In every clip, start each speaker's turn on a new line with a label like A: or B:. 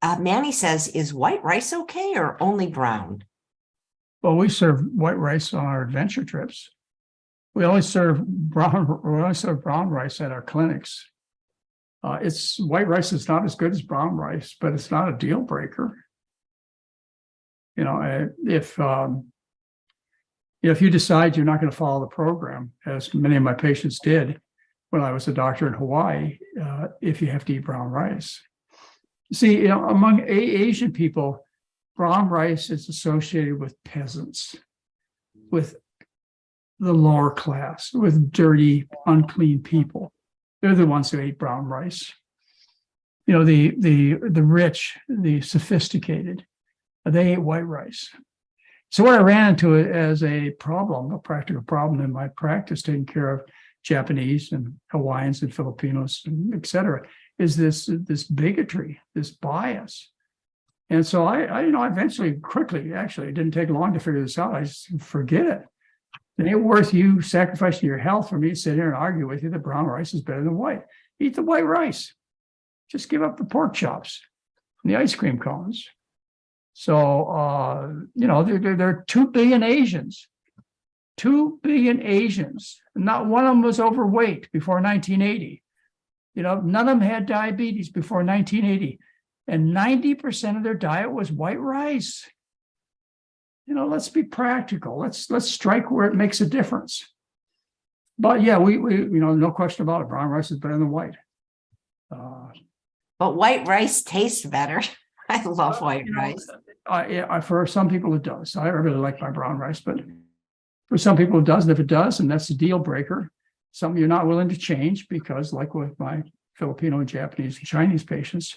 A: Manny says, is white rice okay or only brown?
B: Well, we serve white rice on our adventure trips. We only serve brown rice at our clinics. It's white rice is not as good as brown rice, but it's not a deal breaker. If you decide you're not going to follow the program, as many of my patients did when I was a doctor in Hawaii, if you have to eat brown rice. See, among Asian people, brown rice is associated with peasants, with the lower class, with dirty, unclean people. They're the ones who ate brown rice. The rich, the sophisticated, they ate white rice. So what I ran into it as a practical problem in my practice, taking care of Japanese and Hawaiians and Filipinos, and et cetera, is this bigotry, this bias. And so I eventually, quickly, actually, it didn't take long to figure this out. I just forget it. It ain't worth you sacrificing your health for me to sit here and argue with you that brown rice is better than white. Eat the white rice. Just give up the pork chops and the ice cream cones. So, there are 2 billion Asians. 2 billion Asians. Not one of them was overweight before 1980. None of them had diabetes before 1980. And 90% of their diet was white rice. Let's be practical. Let's strike where it makes a difference. But yeah, we no question about it. Brown rice is better than white.
A: But white rice tastes better. I love white rice.
B: For some people it does. I really like my brown rice, but for some people it doesn't. If it does, and that's a deal breaker, something you're not willing to change, because like with my Filipino and Japanese and Chinese patients,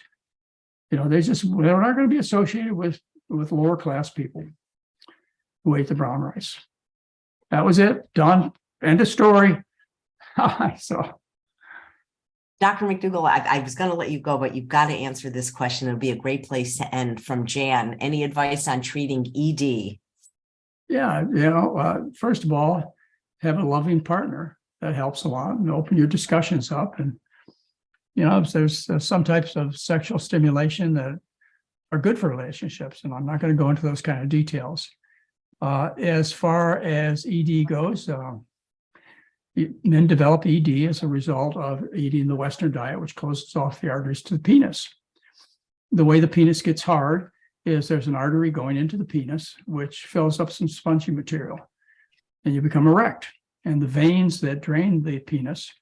B: they're not going to be associated with lower class people who ate the brown rice. That was it. Done. End of story. So,
A: Dr. McDougall, I was going to let you go, but you've got to answer this question. It'll be a great place to end, from Jan. Any advice on treating ED?
B: Yeah, first of all, have a loving partner. That helps a lot, and open your discussions up. And, there's some types of sexual stimulation that are good for relationships, and I'm not going to go into those kind of details. As far as ED goes, men develop ED as a result of eating the Western diet, which closes off the arteries to the penis. The way the penis gets hard is there's an artery going into the penis, which fills up some spongy material, and you become erect. And the veins that drain the penis,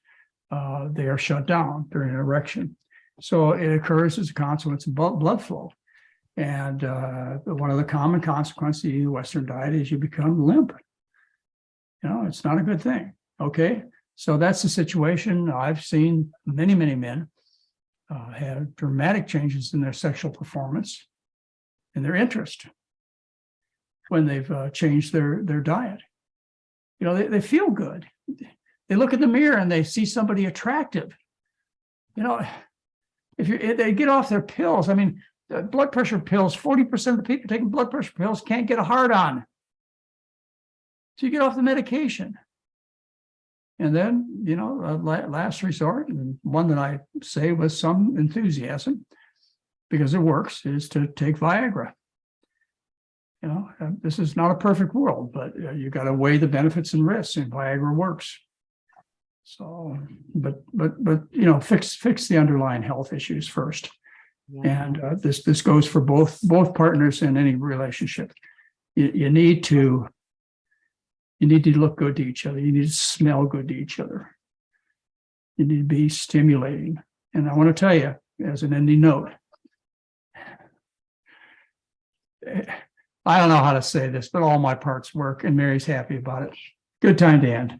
B: they are shut down during an erection. So it occurs as a consequence of blood flow. And one of the common consequences of eating the Western diet is you become limp. It's not a good thing. Okay, so that's the situation. I've seen many, many men have dramatic changes in their sexual performance and their interest when they've changed their diet. They feel good. They look in the mirror and they see somebody attractive. If they get off their pills, blood pressure pills, 40% of the people taking blood pressure pills can't get a hard on. So you get off the medication. And then, last resort, and one that I say with some enthusiasm, because it works, is to take Viagra. This is not a perfect world, but you got to weigh the benefits and risks, and Viagra works. So, but fix the underlying health issues first. Yeah. And this goes for both partners in any relationship. You need to look good to each other. You need to smell good to each other. You need to be stimulating. And I want to tell you, as an ending note, I don't know how to say this, but all my parts work, and Mary's happy about it. Good time to end.